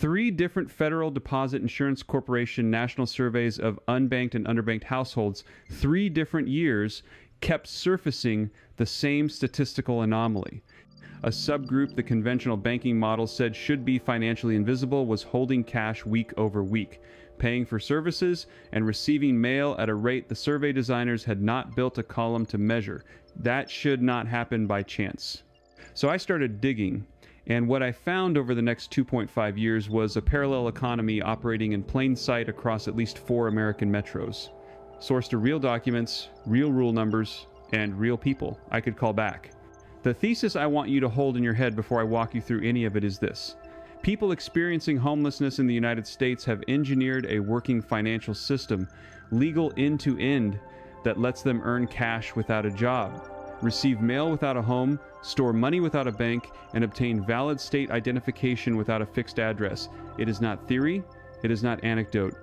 3 different Federal Deposit Insurance Corporation national surveys of unbanked and underbanked households, 3 different years, kept surfacing the same statistical anomaly. A subgroup the conventional banking model said should be financially invisible was holding cash week over week, paying for services and receiving mail at a rate the survey designers had not built a column to measure. That should not happen by chance. So I started digging, and what I found over the next 2.5 years was a parallel economy operating in plain sight across at least 4 American metros. Sourced to real documents, real rule numbers, and real people I could call back. The thesis I want you to hold in your head before I walk you through any of it is this. People experiencing homelessness in the United States have engineered a working financial system, legal end-to-end, that lets them earn cash without a job, receive mail without a home, store money without a bank, and obtain valid state identification without a fixed address. It is not theory. It is not anecdote.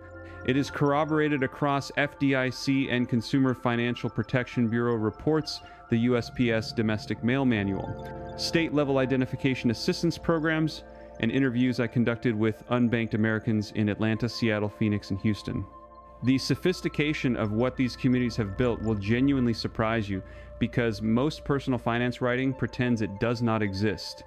It is corroborated across FDIC and Consumer Financial Protection Bureau reports, the USPS Domestic Mail Manual, state-level identification assistance programs, and interviews I conducted with unbanked Americans in Atlanta, Seattle, Phoenix, and Houston. The sophistication of what these communities have built will genuinely surprise you because most personal finance writing pretends it does not exist.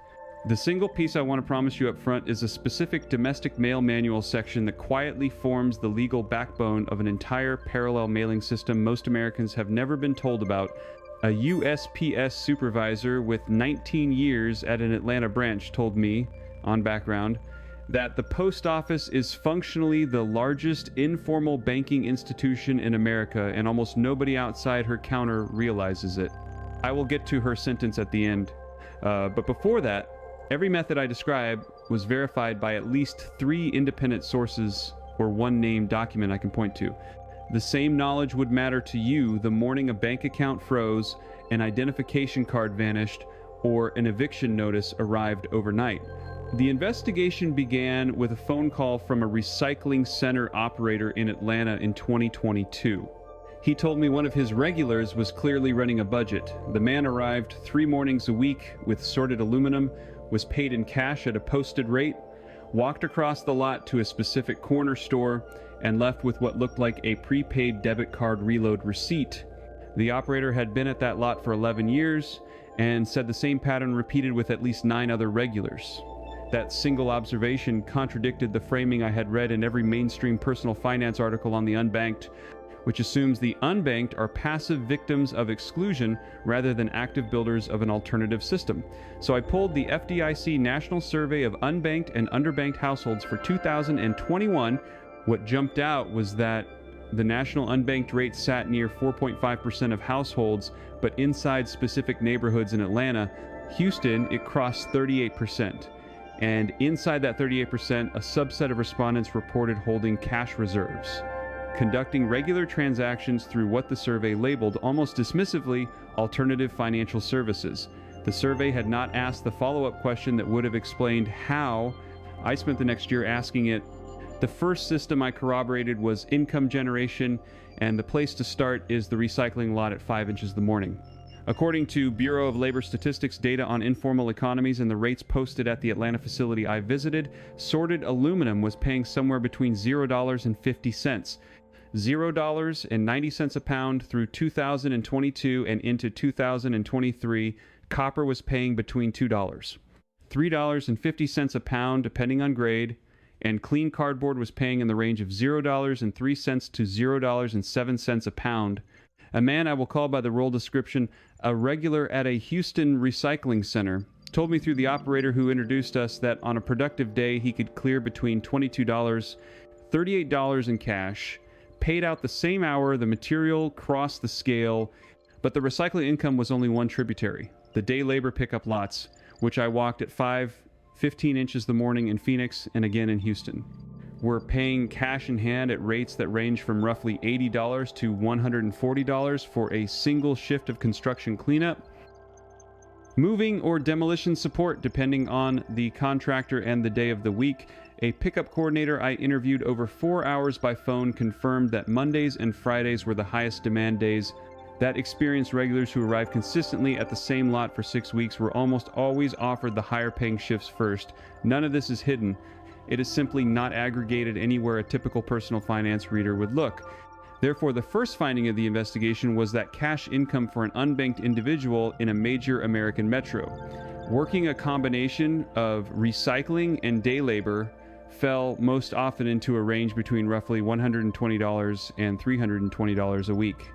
The single piece I want to promise you up front is a specific domestic mail manual section that quietly forms the legal backbone of an entire parallel mailing system most Americans have never been told about. A USPS supervisor with 19 years at an Atlanta branch told me, on background, that the post office is functionally the largest informal banking institution in America, and almost nobody outside her counter realizes it. I will get to her sentence at the end. But before that, every method I describe was verified by at least 3 independent sources or 1 named document I can point to. The same knowledge would matter to you the morning a bank account froze, an identification card vanished, or an eviction notice arrived overnight. The investigation began with a phone call from a recycling center operator in Atlanta in 2022. He told me one of his regulars was clearly running a budget. The man arrived 3 mornings a week with sorted aluminum, was paid in cash at a posted rate, walked across the lot to a specific corner store, and left with what looked like a prepaid debit card reload receipt. The operator had been at that lot for 11 years and said the same pattern repeated with at least 9 other regulars. That single observation contradicted the framing I had read in every mainstream personal finance article on the unbanked, which assumes the unbanked are passive victims of exclusion rather than active builders of an alternative system. So I pulled the FDIC National Survey of Unbanked and Underbanked Households for 2021. What jumped out was that the national unbanked rate sat near 4.5% of households, but inside specific neighborhoods in Atlanta, Houston, it crossed 38%. And inside that 38%, a subset of respondents reported holding cash reserves, conducting regular transactions through what the survey labeled, almost dismissively, alternative financial services. The survey had not asked the follow-up question that would have explained how. I spent the next year asking it. The first system I corroborated was income generation, and the place to start is the recycling lot at 5 inches the morning. According to Bureau of Labor Statistics data on informal economies and the rates posted at the Atlanta facility I visited, sorted aluminum was paying somewhere between $0 and 50 cents. $0.90 a pound through 2022 and into 2023, copper was paying between $2. $3.50 a pound depending on grade, and clean cardboard was paying in the range of $0.03 to $0.07 a pound. A man I will call by the role description a regular at a Houston recycling center told me through the operator who introduced us that on a productive day he could clear between $22, $38 in cash, paid out the same hour the material crossed the scale, but the recycling income was only one tributary, the day labor pickup lots, which I walked at 15 inches the morning in Phoenix and again in Houston. We're paying cash in hand at rates that range from roughly $80 to $140 for a single shift of construction cleanup, moving or demolition support depending on the contractor and the day of the week. A pickup coordinator I interviewed over 4 hours by phone confirmed that Mondays and Fridays were the highest demand days. That experienced regulars who arrived consistently at the same lot for 6 weeks were almost always offered the higher paying shifts first. None of this is hidden. It is simply not aggregated anywhere a typical personal finance reader would look. Therefore, the first finding of the investigation was that cash income for an unbanked individual in a major American metro, working a combination of recycling and day labor, fell most often into a range between roughly $120 and $320 a week.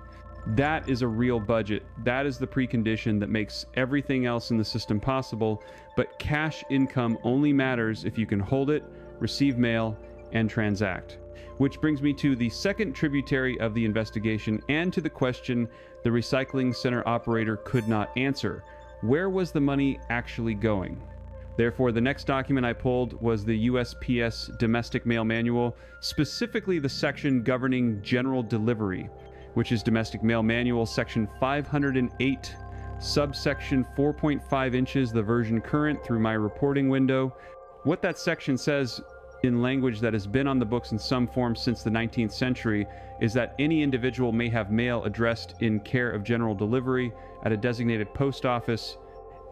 That is a real budget. That is the precondition that makes everything else in the system possible, but cash income only matters if you can hold it, receive mail, and transact. Which brings me to the second tributary of the investigation and to the question the recycling center operator could not answer. Where was the money actually going? Therefore, the next document I pulled was the USPS Domestic Mail Manual, specifically the section governing general delivery, which is Domestic Mail Manual Section 508, subsection 4.5 inches, the version current through my reporting window. What that section says in language that has been on the books in some form since the 19th century is that any individual may have mail addressed in care of general delivery at a designated post office,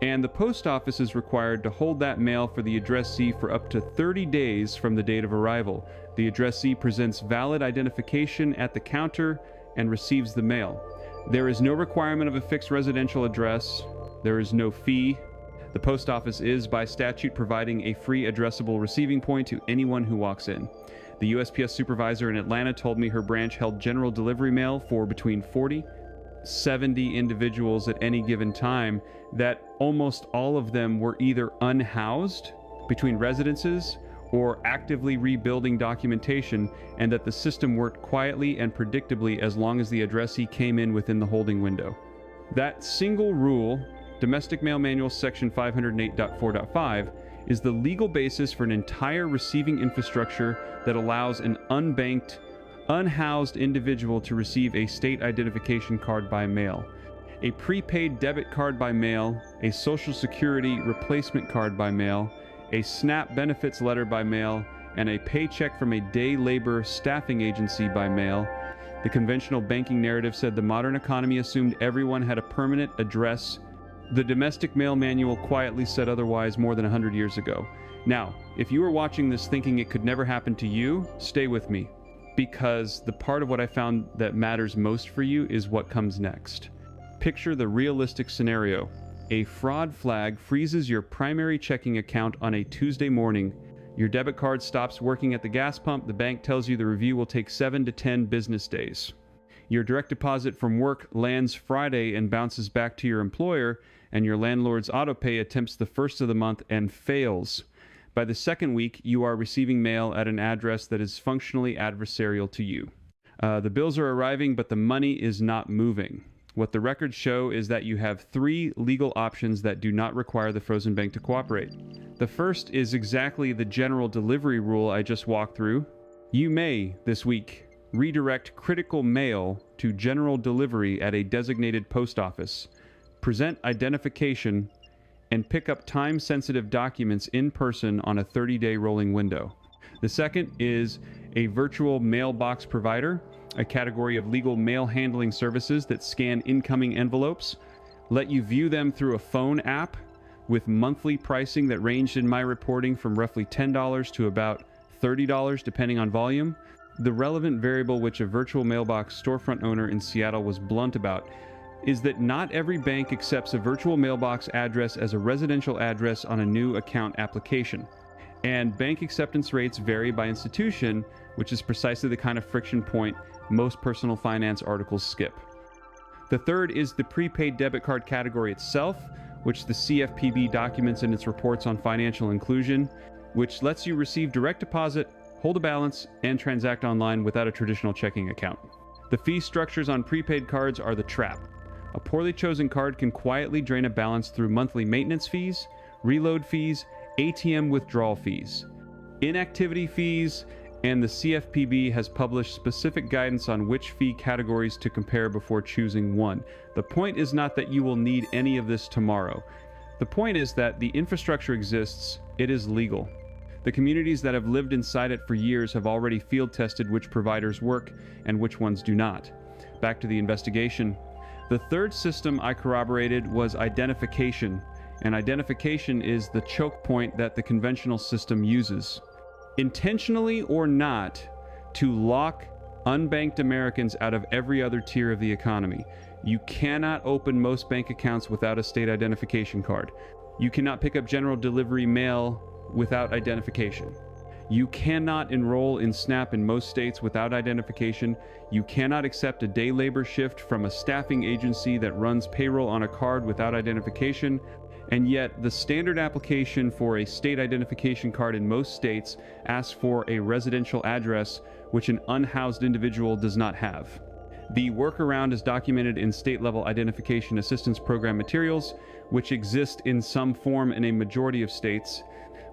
and the post office is required to hold that mail for the addressee for up to 30 days from the date of arrival. The addressee presents valid identification at the counter and receives the mail. There is no requirement of a fixed residential address. There is no fee. The post office is, by statute, providing a free addressable receiving point to anyone who walks in. The USPS supervisor in Atlanta told me her branch held general delivery mail for between 40-70 individuals at any given time, that almost all of them were either unhoused between residences or actively rebuilding documentation, and that the system worked quietly and predictably as long as the addressee came in within the holding window. That single rule, Domestic Mail Manual Section 508.4.5, is the legal basis for an entire receiving infrastructure that allows an unbanked, unhoused individual to receive a state identification card by mail, a prepaid debit card by mail, a Social Security replacement card by mail, a SNAP benefits letter by mail, and a paycheck from a day labor staffing agency by mail. The conventional banking narrative said the modern economy assumed everyone had a permanent address. The Domestic Mail Manual quietly said otherwise more than 100 years ago. Now, if you are watching this thinking it could never happen to you, stay with me, because the part of what I found that matters most for you is what comes next. Picture the realistic scenario. A fraud flag freezes your primary checking account on a Tuesday morning. Your debit card stops working at the gas pump. The bank tells you the review will take 7 to 10 business days. Your direct deposit from work lands Friday and bounces back to your employer, and your landlord's autopay attempts the first of the month and fails. By the second week, you are receiving mail at an address that is functionally adversarial to you. The bills are arriving, but the money is not moving. What the records show is that you have 3 legal options that do not require the frozen bank to cooperate. The first is exactly the general delivery rule I just walked through. You may, this week, redirect critical mail to general delivery at a designated post office, present identification, and pick up time-sensitive documents in person on a 30-day rolling window. The second is a virtual mailbox provider, a category of legal mail handling services that scan incoming envelopes, let you view them through a phone app with monthly pricing that ranged in my reporting from roughly $10 to about $30 depending on volume. The relevant variable which a virtual mailbox storefront owner in Seattle was blunt about is that not every bank accepts a virtual mailbox address as a residential address on a new account application. And bank acceptance rates vary by institution, which is precisely the kind of friction point most personal finance articles skip. The third is the prepaid debit card category itself, which the CFPB documents in its reports on financial inclusion, which lets you receive direct deposit, hold a balance, and transact online without a traditional checking account. The fee structures on prepaid cards are the trap. A poorly chosen card can quietly drain a balance through monthly maintenance fees, reload fees, ATM withdrawal fees, inactivity fees, and the CFPB has published specific guidance on which fee categories to compare before choosing one. The point is not that you will need any of this tomorrow. The point is that the infrastructure exists, it is legal. The communities that have lived inside it for years have already field tested which providers work and which ones do not. Back to the investigation. The third system I corroborated was identification, and identification is the choke point that the conventional system uses. intentionally or not, to lock unbanked Americans out of every other tier of the economy. You cannot open most bank accounts without a state identification card. You cannot pick up general delivery mail without identification. You cannot enroll in SNAP in most states without identification. You cannot accept a day labor shift from a staffing agency that runs payroll on a card without identification. And yet, the standard application for a state identification card in most states asks for a residential address, which an unhoused individual does not have. The workaround is documented in state-level identification assistance program materials, which exist in some form in a majority of states,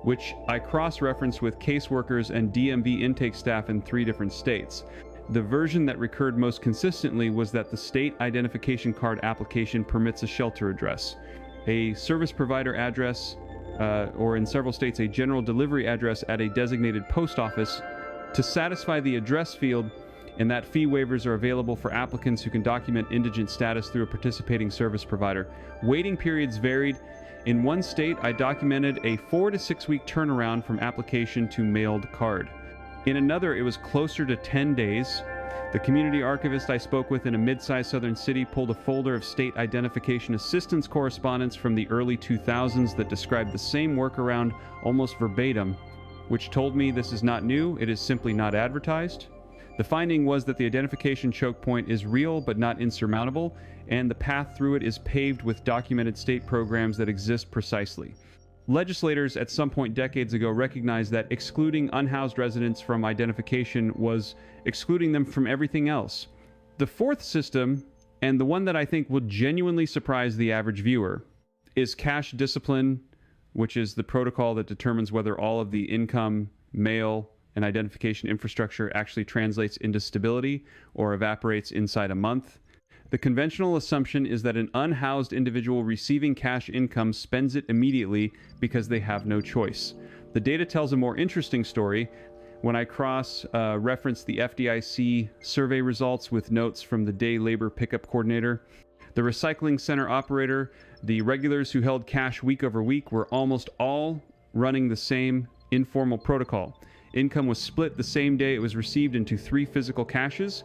which I cross-referenced with caseworkers and DMV intake staff in 3 different states. The version that recurred most consistently was that the state identification card application permits a shelter address, a service provider address, or in several states, a general delivery address at a designated post office to satisfy the address field, and that fee waivers are available for applicants who can document indigent status through a participating service provider. Waiting periods varied. In one state, I documented a 4 to 6 week turnaround from application to mailed card. In another, it was closer to 10 days. The community archivist I spoke with in a mid-sized southern city pulled a folder of state identification assistance correspondence from the early 2000s that described the same workaround almost verbatim, which told me this is not new, it is simply not advertised. The finding was that the identification choke point is real but not insurmountable, and the path through it is paved with documented state programs that exist precisely. Legislators at some point decades ago recognized that excluding unhoused residents from identification was excluding them from everything else. The fourth system, and the one that I think will genuinely surprise the average viewer, is cash discipline, which is the protocol that determines whether all of the income, mail, and identification infrastructure actually translates into stability or evaporates inside a month. The conventional assumption is that an unhoused individual receiving cash income spends it immediately because they have no choice. The data tells a more interesting story when I cross-reference the FDIC survey results with notes from the day labor pickup coordinator. The recycling center operator, the regulars who held cash week over week were almost all running the same informal protocol. Income was split the same day it was received into 3 physical caches.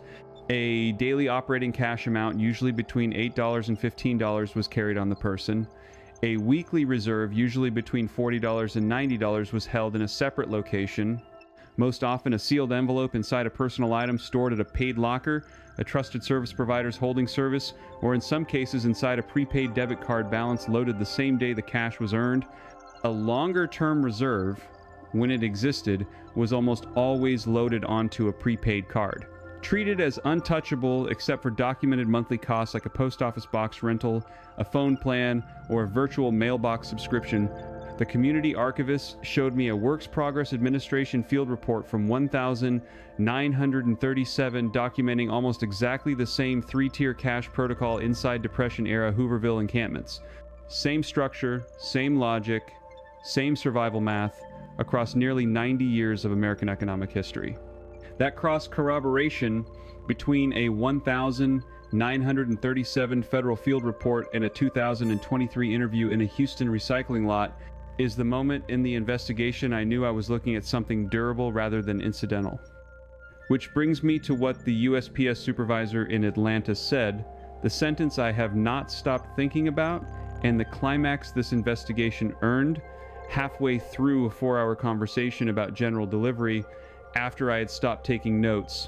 A daily operating cash amount, usually between $8 and $15, was carried on the person. A weekly reserve, usually between $40 and $90, was held in a separate location. Most often a sealed envelope inside a personal item stored at a paid locker, a trusted service provider's holding service, or in some cases inside a prepaid debit card balance loaded the same day the cash was earned. A longer-term reserve, when it existed, was almost always loaded onto a prepaid card. Treated as untouchable except for documented monthly costs like a post office box rental, a phone plan, or a virtual mailbox subscription, the community archivist showed me a Works Progress Administration field report from 1,937 documenting almost exactly the same 3-tier cash protocol inside Depression-era Hooverville encampments. Same structure, same logic, same survival math across nearly 90 years of American economic history. That cross-corroboration between a 1,937 federal field report and a 2023 interview in a Houston recycling lot is the moment in the investigation I knew I was looking at something durable rather than incidental. Which brings me to what the USPS supervisor in Atlanta said, the sentence I have not stopped thinking about, and the climax this investigation earned halfway through a 4-hour conversation about general delivery. After I had stopped taking notes,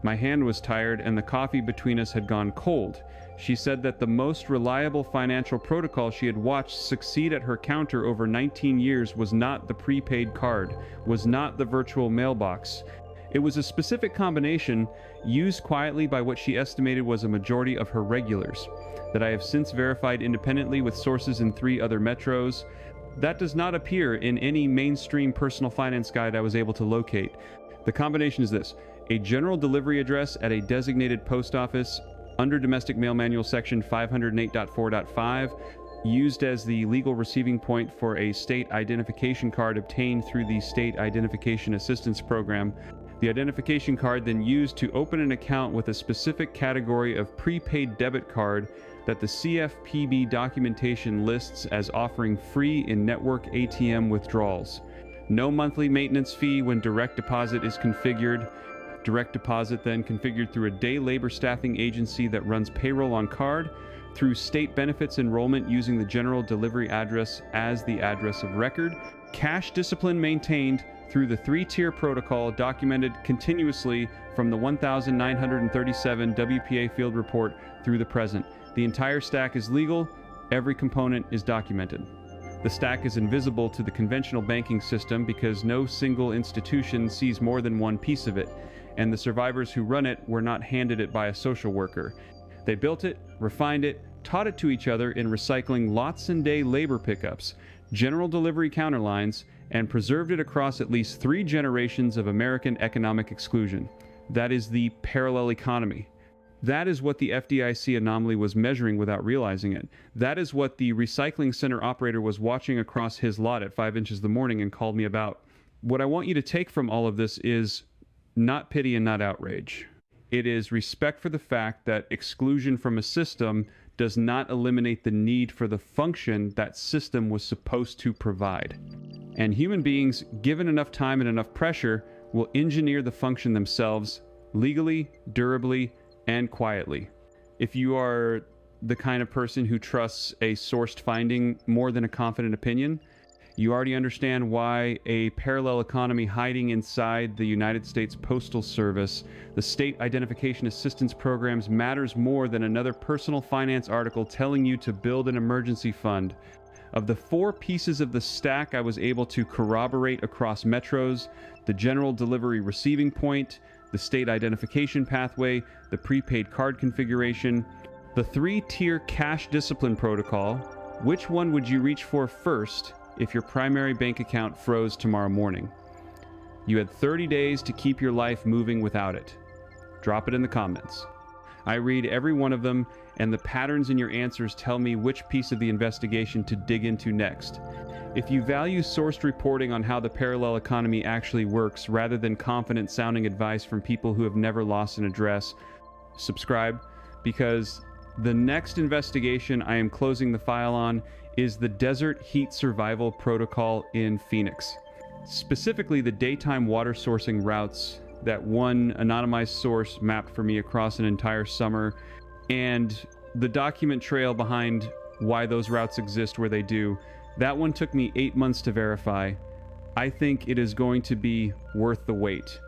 my hand was tired and the coffee between us had gone cold. She said that the most reliable financial protocol she had watched succeed at her counter over 19 years was not the prepaid card, was not the virtual mailbox. It was a specific combination used quietly by what she estimated was a majority of her regulars, that I have since verified independently with sources in 3 other metros. That does not appear in any mainstream personal finance guide I was able to locate. The combination is this: a general delivery address at a designated post office under Domestic Mail Manual section 508.4.5, used as the legal receiving point for a state identification card obtained through the State Identification Assistance Program. The identification card then used to open an account with a specific category of prepaid debit card that the CFPB documentation lists as offering free in-network ATM withdrawals. No monthly maintenance fee when direct deposit is configured. Direct deposit then configured through a day labor staffing agency that runs payroll on card, through state benefits enrollment using the general delivery address as the address of record, cash discipline maintained through the 3-tier protocol documented continuously from the 1937 WPA field report through the present. The entire stack is legal, every component is documented. The stack is invisible to the conventional banking system because no single institution sees more than one piece of it, and the survivors who run it were not handed it by a social worker. They built it, refined it, taught it to each other in recycling lots and day labor pickups, general delivery counterlines, and preserved it across at least 3 generations of American economic exclusion. That is the parallel economy. That is what the FDIC anomaly was measuring without realizing it. That is what the recycling center operator was watching across his lot at 5 inches in the morning and called me about. What I want you to take from all of this is not pity and not outrage. It is respect for the fact that exclusion from a system does not eliminate the need for the function that system was supposed to provide. And human beings, given enough time and enough pressure, will engineer the function themselves legally, durably, and quietly. If you are the kind of person who trusts a sourced finding more than a confident opinion, you already understand why a parallel economy hiding inside the United States Postal Service, the State Identification Assistance Programs, matters more than another personal finance article telling you to build an emergency fund. Of the 4 pieces of the stack I was able to corroborate across metros, the general delivery receiving point, the state identification pathway, the prepaid card configuration, the 3-tier cash discipline protocol, which one would you reach for first if your primary bank account froze tomorrow morning? You had 30 days to keep your life moving without it. Drop it in the comments. I read every one of them, and the patterns in your answers tell me which piece of the investigation to dig into next. If you value sourced reporting on how the parallel economy actually works rather than confident-sounding advice from people who have never lost an address, subscribe, because the next investigation I am closing the file on is the Desert Heat Survival Protocol in Phoenix. Specifically, the daytime water sourcing routes that one anonymized source mapped for me across an entire summer, and the document trail behind why those routes exist where they do. That one took me 8 months to verify. I think it is going to be worth the wait.